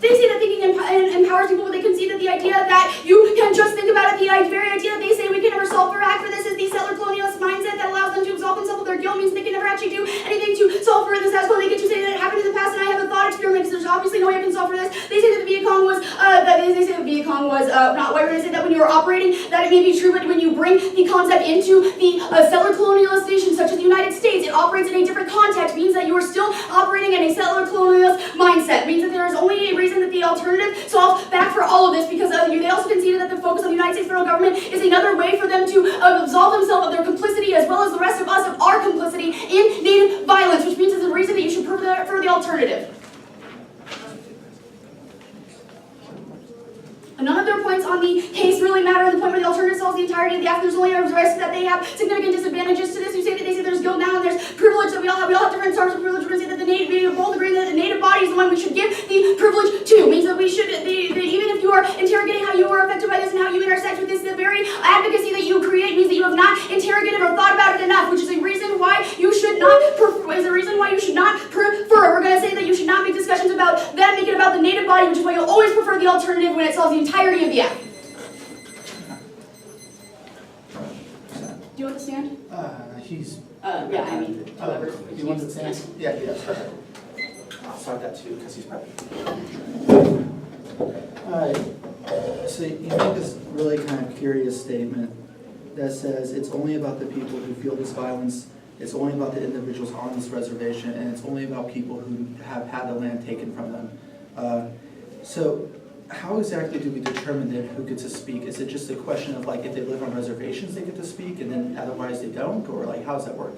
They say that thinking empowers people, but they concede that the idea that you can just think about it, the very idea that they say we can never solve for act for this is the settler colonialist mindset that allows them to absolve themselves of their guilt, means they can never actually do anything to solve for this. That's why they get to say that it happened in the past, and I have a thought experiment, because there's obviously no way I can solve for this. They say that the Viet Cong was, not white. We're going to say that when you are operating, that it may be true, but when you bring the concept into the settler colonialist nation, such as the United States, it operates in a different context, means that you are still operating in a settler colonialist mindset, means that there is only a reason that the alternative solves back for all of this, because they also conceded that the focus on the United States federal government is another way for them to absolve themselves of their complicity, as well as the rest of us of our complicity in native violence, which means there's a reason that you should prefer the alternative. None of their points on the case really matter. The point where the alternative solves the entirety of the act, there's only a risk that they have significant disadvantages to this. They say there's guilt now and there's privilege that we all have. We all have different sorts of privilege. We're going to say that we both agree that the native body is the one we should give the privilege to. Means that we should, even if you are interrogating how you were affected by this and how you intersect with this, the very advocacy that you create means that you have not interrogated or thought about it enough, which is a reason why you should not prefer. We're going to say that you should not make discussions about them, make it about the native body, which is why you'll always prefer the alternative when it solves the entirety of the act. Do you want to stand? He's. Yeah, I mean, whoever. Do you want to stand? Yeah, he does. I'll start that too, because he's probably. Alright, so you make this really kind of curious statement that says it's only about the people who feel this violence, it's only about the individuals on this reservation, and it's only about people who have had the land taken from them. So how exactly do we determine then who gets to speak? Is it just a question of like if they live on reservations they get to speak and then otherwise they don't? Or like how does that work?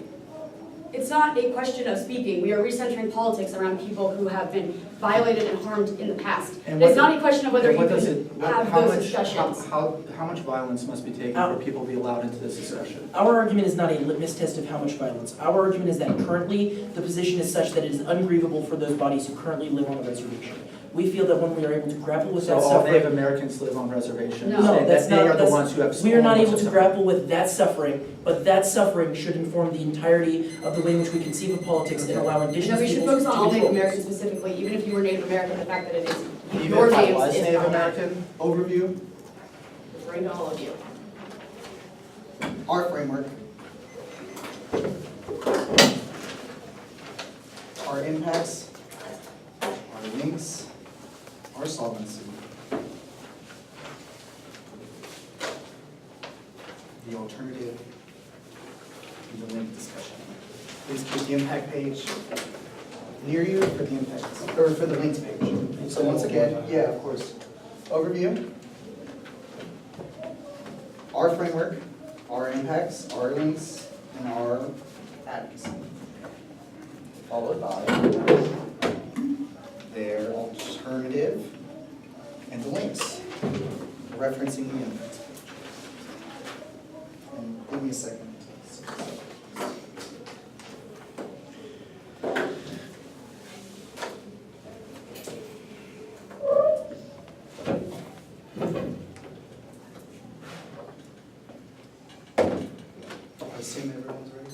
It's not a question of speaking. We are recentering politics around people who have been violated and harmed in the past. And It's not a question of whether and you what does can it, have how those much, discussions. how much violence must be taken for people to be allowed into this discussion? Our argument is not a litmus test of how much violence. Our argument is that currently, the position is such that it is ungrievable for those bodies who currently live on the reservation. We feel that when we are able to grapple with So that all Native suffering, Americans live on reservations? No, and that's that they not- are the ones who have. we are not most able of to them. grapple with that suffering, but that suffering should inform the entirety of the way in which we conceive of politics and allow No, indigenous we should peoples focus on to all Native control. Americans specifically, even if you were Native American, the fact that it is Even your if I names was is Native problematic. American, overview? Referring to all of you. Our framework. Our impacts, our links, our solvency. The alternative, and the link discussion. Please keep the impact page near you for the impacts, or for the links page. So once again, yeah, of course. Overview. Our framework, our impacts, our links, and our advocacy. Followed by their alternative and the links, referencing the impacts page. And give me a second. I assume everyone's ready?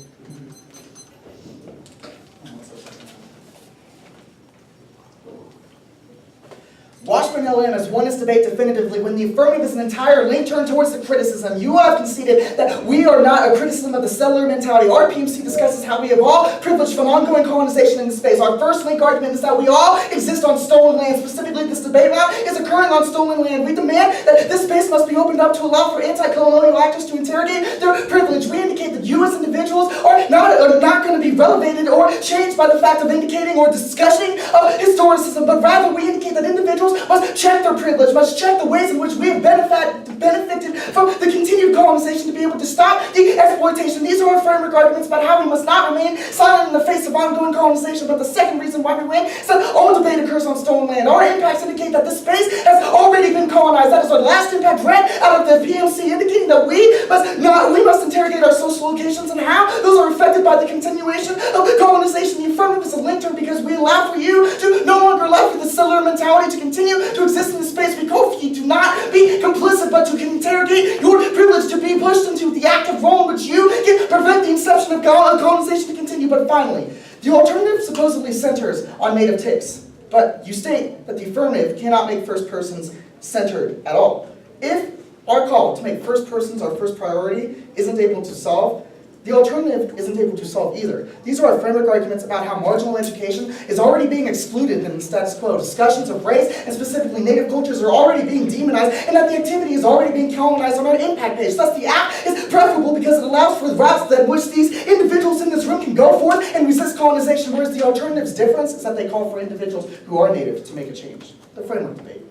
Washburn LM has won this debate definitively when the affirmative is an entire link turn towards the criticism. You have conceded that we are not a criticism of the settler mentality. Our PMC discusses how we have all privileged from ongoing colonization in space. Our first link argument is that we all exist on stolen land. Specifically, this debate round is occurring on stolen land. We demand that this space must be opened up to allow for anti-colonial actors to interrogate their privilege. We indicate that you as individuals are not going to be relegated or changed by the fact of indicating or discussing historicism, but rather we indicate that individuals must check their privilege, must check the ways in which we have benefited from the continued colonization to be able to stop the exploitation. These are our framework arguments about how we must not remain silent in the face of ongoing colonization. But the second reason why we win is that all debate occurs on stolen land. Our impacts indicate that this space has already been colonized. That is our last impact read out of the PMC, indicating that we must interrogate our social locations and how those are affected by the continuation of colonization. The affirmative is a link term because we allow for you to no longer allow for the settler mentality to continue to exist in the space. We call for you to not be complicit, but to interrogate your privilege, to be pushed into the active role in which you can prevent the inception of colonization to continue. But finally, the alternative supposedly centers on native ticks, but you state that the affirmative cannot make first persons centered at all. If our call to make first persons our first priority isn't able to solve, the alternative isn't able to solve either. These are our framework arguments about how marginal education is already being excluded in the status quo. Discussions of race and specifically native cultures are already being demonized, and that the activity is already being colonized on our impact page. Thus, the act is preferable because it allows for the routes that which these individuals in this room can go forth and resist colonization, whereas the alternative's difference is that they call for individuals who are native to make a change. The framework debate.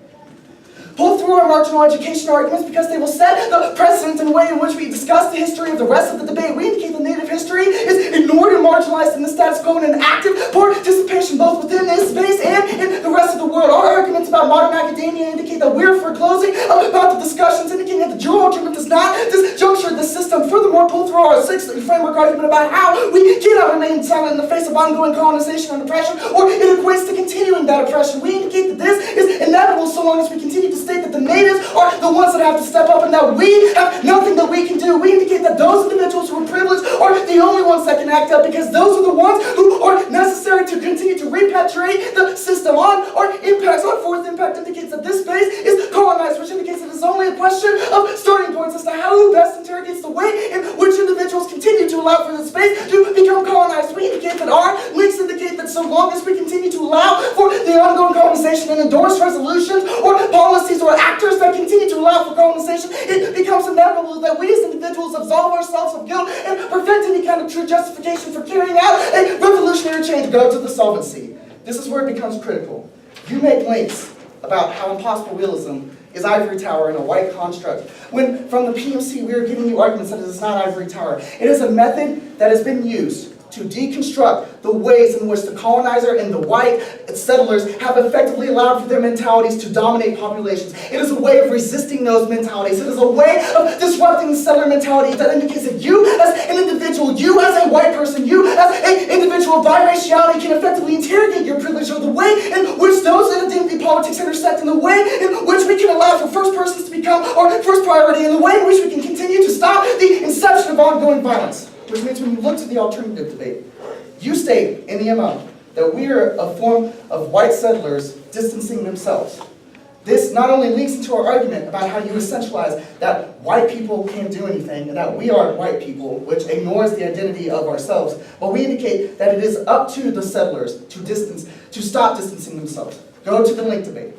Pull through our marginal education arguments because they will set the precedent in the way in which we discuss the history of the rest of the debate. We indicate that native history is ignored and marginalized in the status quo and an active participation both within this space and in the rest of the world. Our arguments about modern academia indicate that we're foreclosing about the discussions, indicating that the dual argument does not disjuncture the system. Furthermore, pull through our sixth framework argument about how we cannot remain silent in the face of ongoing colonization and oppression, or it equates to continuing that oppression. We indicate that this is inevitable so long as we continue to state that the natives are the ones that have to step up and that we have nothing that we can do. We indicate that those individuals who are privileged are the only ones that can act up because those are the ones who are necessary to continue to repatriate the system. On our impacts, our fourth impact indicates that this space is colonized, which indicates that it's only a question of starting points as to how who best interrogates the way in which individuals continue to allow for the space to become colonized. We indicate that our links indicate that so long as we continue to allow for the ongoing colonization and endorse resolutions or policies or actors that continue to allow for colonization, it becomes inevitable that we as individuals absolve ourselves of guilt and prevent any kind of true justification for carrying out a revolutionary change. Go to the solvency. This is where it becomes critical. You make links about how impossible realism is ivory tower in a white construct. When from the PMC we are giving you arguments that it is not ivory tower. It is a method that has been used to deconstruct the ways in which the colonizer and the white settlers have effectively allowed for their mentalities to dominate populations. It is a way of resisting those mentalities. It is a way of disrupting the settler mentality that indicates that you as an individual, you as a white person, you as an individual of biraciality can effectively interrogate your privilege of the way in which those identity politics intersect, in the way in which we can allow for first persons to become our first priority, in the way in which we can continue to stop the inception of ongoing violence. Which means when you look to the alternative debate, you state in the ML that we are a form of white settlers distancing themselves. This not only links into our argument about how you essentialize that white people can't do anything and that we are white people, which ignores the identity of ourselves, but we indicate that it is up to the settlers to stop distancing themselves. Go to the link debate.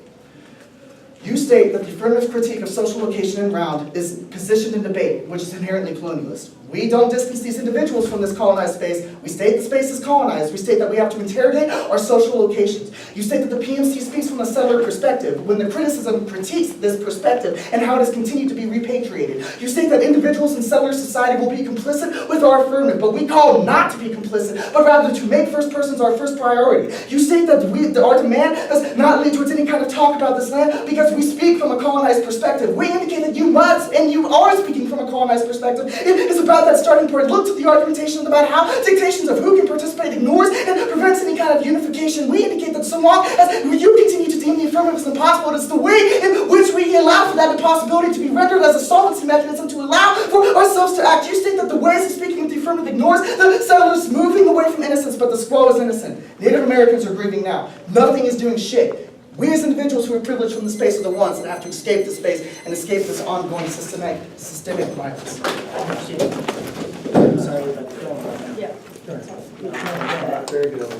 You state that the affirmative critique of social location and round is positioned in debate, which is inherently colonialist. We don't distance these individuals from this colonized space. We state the space is colonized. We state that we have to interrogate our social locations. You state that the PMC speaks from a settler perspective when the criticism critiques this perspective and how it has continued to be repatriated. You state that individuals in settler society will be complicit with our affirmative, but we call not to be complicit, but rather to make first persons our first priority. You state that our demand does not lead towards any kind of talk about this land because we speak from a colonized perspective. We indicate that you must, and you are speaking from a colonized perspective. It is about that starting point. Look to the argumentation about how dictations of who can participate ignores and prevents any kind of unification. We indicate that so long as you continue to deem the affirmative as impossible, it is the way in which we allow for that impossibility to be rendered as a solvency mechanism to allow for ourselves to act. You state that the ways of speaking of the affirmative ignores the settlers moving away from innocence, but the squaw is innocent. Native Americans are grieving now. Nothing is doing shit. We as individuals who are privileged from the space are the ones that have to escape this space and escape this ongoing systemic violence. Sorry, but Yeah. Very good.